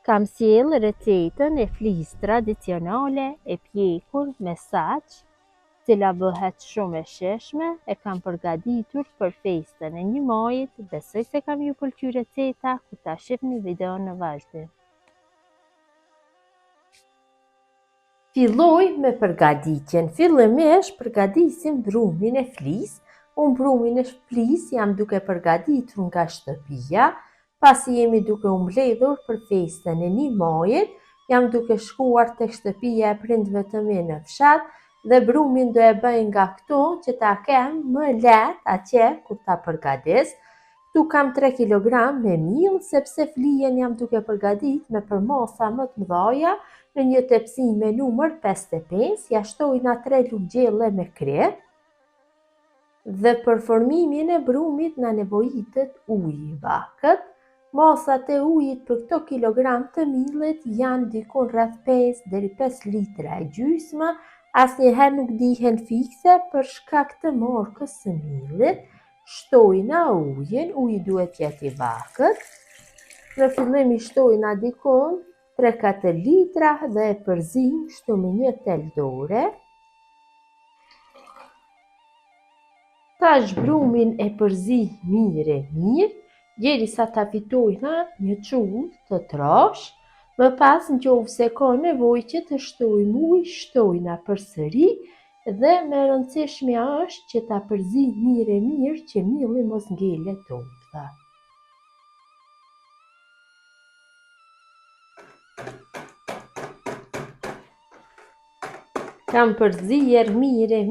Kam sjell recetën e flisë tradicionale e pjekur me saç, cila bëhet shumë e shijshme, e kam përgatitur për festën e 1 majit. Besoj se kam ju pëlqyer receta, ku ta shihni videon në vazhdim. Filloj me përgatitjen. Fillimisht përgatisim brumin e flisë. Unë brumin e flisë jam duke përgatitur nga shtëpia. Pasi jemi duke u mbledhur për festën e 1 majit, jam duke shkuar tek shtëpia e prindëve të mi në fshat dhe brumin do e bëj nga këtu që ta kem më lehtë atje kur ta përgatis. Tu kam 3 kg me miell, sepse flijen jam duke përgatit me përmosa më të mëdha në një tepsi me numër 55, ja shtojna 3 lugë gjelle me krye. Dhe për formimin e brumit na nevojitet uji i vakët. Masat e ujit për këto kilogram të miellit janë diku rreth 5 deri 5 litra e gjysmë. Asnjëherë nuk dihen fikse për shkak të morkës së miellit. Shtojna ujin, uji duhet jetë i vakët. Në fillim i shtojna diku 3-4 litra dhe e përzim kështu me një tel dore. Tash brumin e përzi mirë, derisa ta fitojna një çull të trosh. Më pas, nëse ka nevojë që të shtojmë ujë, shtojna përsëri dhe me rëndësishmja është që ta përzi mirë që mielli mos ngelet topta. Kam përzier mirë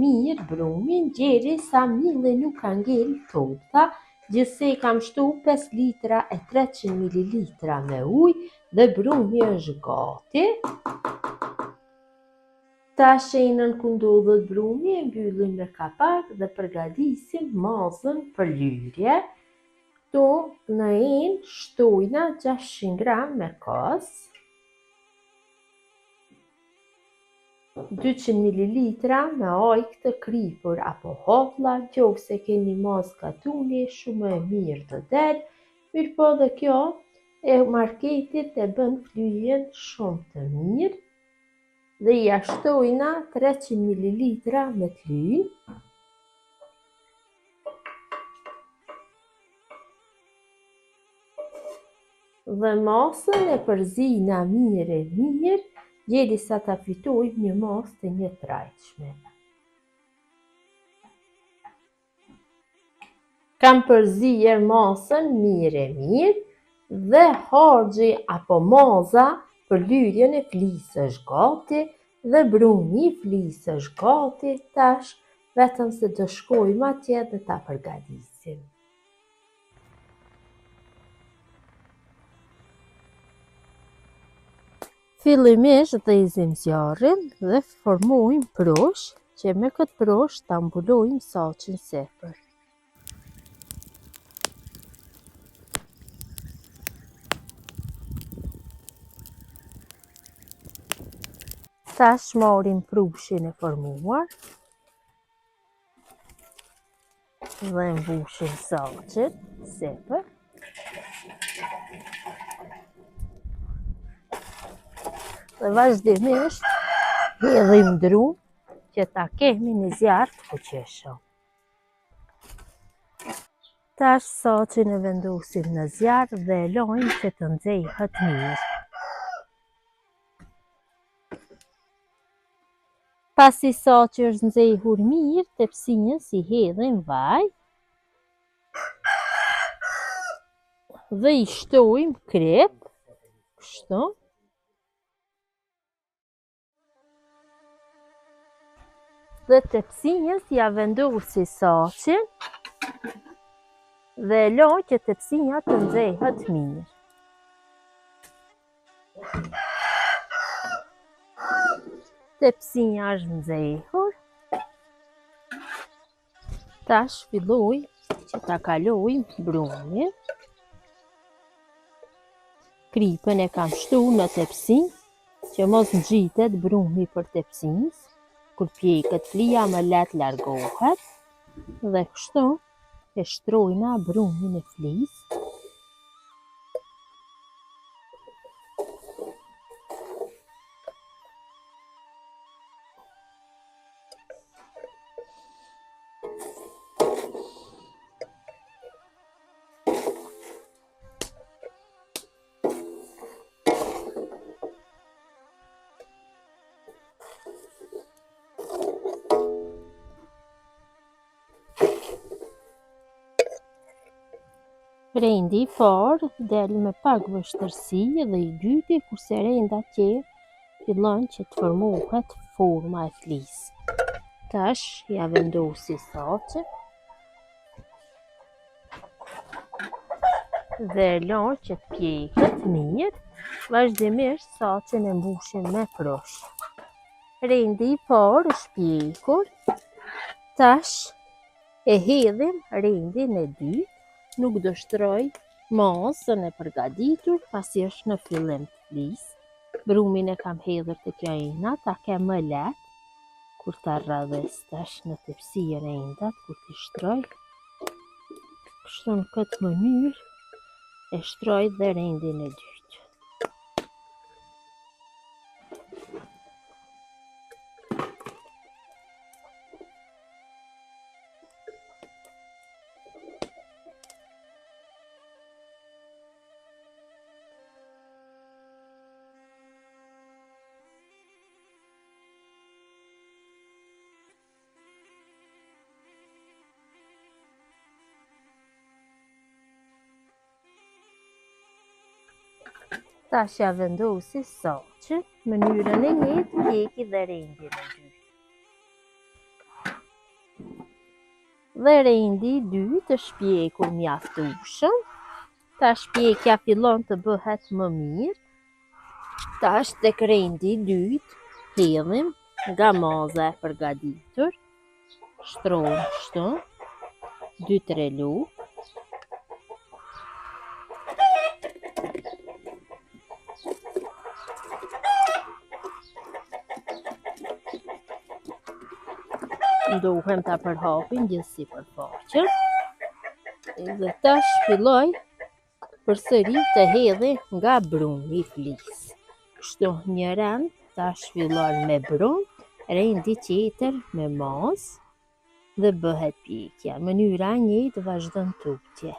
brumin, derisa mielli nuk ka ngel topta. Gjithsej kam shtu 5 litra e 300 ml me ujë dhe brumi është gati. Tash që i nënkundodhet brumi, e mbyllim me kapak dhe përgatisim mazën për lyrje. Këtu në shtojna 600 gram me kos, 200 ml me ujë të kripur apo hoplla, nëse keni mazë katuni, shumë e mirë të del. Mirëpo dhe kjo e marketit e bën flyjen shumë të mirë. Dhe ja shtojna 300 ml me të lyj. Dhe masën e përzina mirë, derisa ta fitojmë një masë të njëtrajtshme. Kam përzier masën mirë dhe harxhi apo maza për lyrjen e flisë është gati dhe brumi i flisë është gati. Tash vetëm se do shkojmë atje dhe ta përgatisim. Fillimisht dhezim zjarrin dhe formojmë prosh, që me këtë prosh ta mbulojmë saçin sipër. Tash marrim prushin e formuar dhe mbushim saçin sipër. Dhe vazhdimisht hedhim drum që ta kemi në zjarr të fuqishëm. Tash saçin e vendosim në zjarr dhe e lojmë që të nxehet mirë. Pasi saçi është nxehur mirë, tepsinjës i hedhim vaj dhe i shtojmë krep, kështu. Dhe tepsinjës ja vendosi saçin dhe e loj që tepsinja të nxehet mirë. Tepsinja është nxehur. Tash filloj që ta kalojmë brumin. Kripën e kam shtu në tepsin që mos ngjitet brumi për tepsinjës. Kur pjeket flija më lehtë largohet dhe kështu e shtrojna brumin e flisë. Rendi I parë del me pak vështërsi dhe I dyti, kurse renda tjerë fillon që të formohet forma e flisë. Tash ja vendosi saqen dhe lor që të pjeket mirë, vazhdimisht saqen e mbushim me prosh. Rendi I parë është pjekur, tash e hedhim rendin e dytë, nuk do shtroj masën e përgatitur pasi është në fillim të flisë. Brumin e kam hedhur te kjo ina, ta kem më lehtë kur ta rradhës tash në tepsi rendat, kur t'i shtroj. Kështu në këtë mënyrë e shtroj dhe rendin e dytë. Tash ja vendosi saqen, mënyrën e njëjtë pjeki dhe rendin e dytë. Dhe rendi I dytë është pjekur mjaftueshëm. Tash pjekja fillon të bëhet më mirë. Tash tek rendi I dytë hedhim nga maza e përgatitur, shtrojmë kështu 2-3 lugë. Ndohem ta përhapim gjithsesi përfaqen. Dhe tash filloj përsëri të hedhi nga brumi I flisë. Kështu një rend tash fillon me brum, rendi tjetër me mazë dhe bëhet pjekja. Mënyra e njëjtë vazhdon tutje.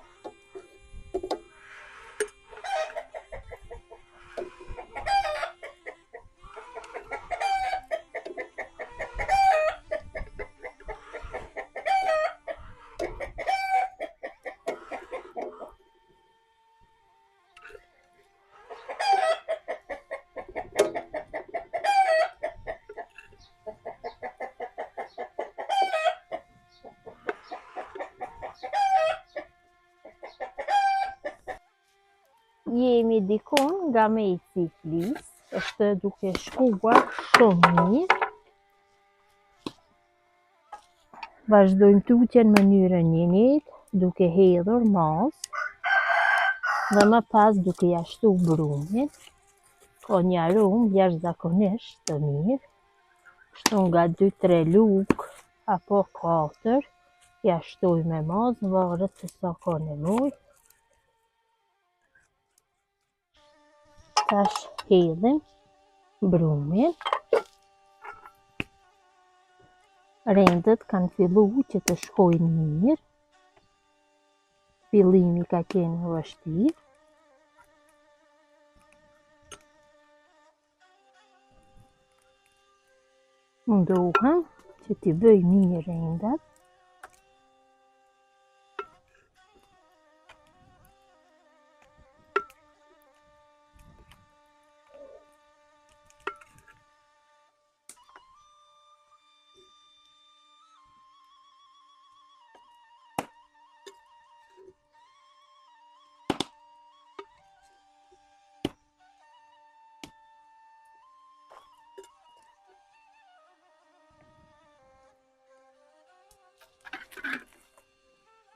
Jemi dikun nga mesi I flisë, është duke shkuar shumë mirë. Vazhdojmë tutjen në mënyrën e njëjtë, duke hedhur mazë dhe më pas duke ja shtu brumin. Ka një aromë jashtëzakonisht të mirë. Kështu nga 2-3 lugë apo 4 ja shtoj me mazë, varet se sa ka nevojë. Tash hedhim brumin. Rendet kanë filluar që të shkojnë mirë. Fillimi ka qenë vështirë. Mundohem që t'i bëj mirë rendat.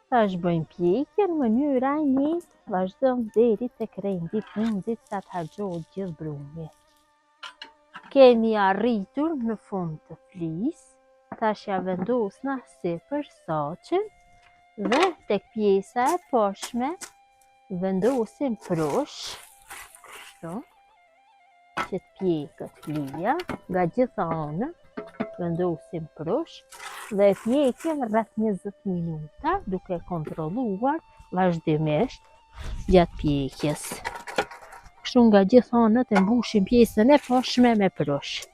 Tash bëjmë pjekjen, mënyra e njëjtë, vazhdojmë deri tek rendi I fundit sa të harxhohet gjithë brumi. Kemi arritur në fund të flisë. Tash ja vendosna sipër saqen dhe tek pjesa e poshtme vendosim prosh, kështu, që të pjekët flia nga gjitha anët. Vendosim prosh dhe pjekim rreth 20 minuta duke kontrolluar vazhdimisht gjatë pjekjes. Kështu nga gjitha anët e mbushim pjesën e poshtme me prosh.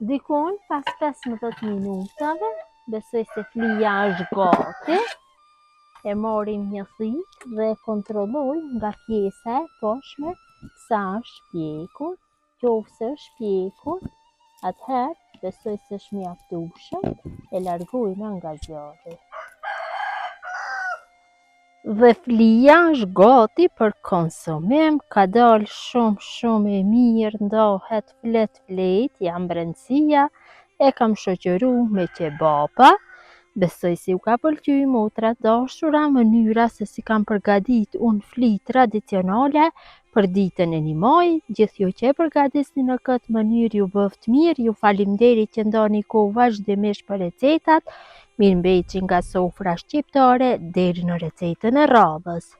Dikon pas 15 minutave, besoj se flia është gati. E morim një thikë dhe kontrollojmë nga pjesa e poshtme sa është pjekur. Qofse është pjekur, atëherë besoj se është mjaftueshëm, e largojmë nga zjarri. Dhe flia është gati për konsumim, ka dalë shumë e mirë, ndohet flet, jam brendësia, e kam shoqëru me kebaba. Besoj si u ka pëlqy motra dashura mënyra se si kam përgadit unë fli tradicionale për ditën e 1 maj. Gjithë ju që e përgadisni në këtë mënyrë ju bëft mirë, ju falimderit që ndoni kohë vazhdimisht për recetat. Mirëmbajtje nga sofra shqiptare deri në recetën e radhës.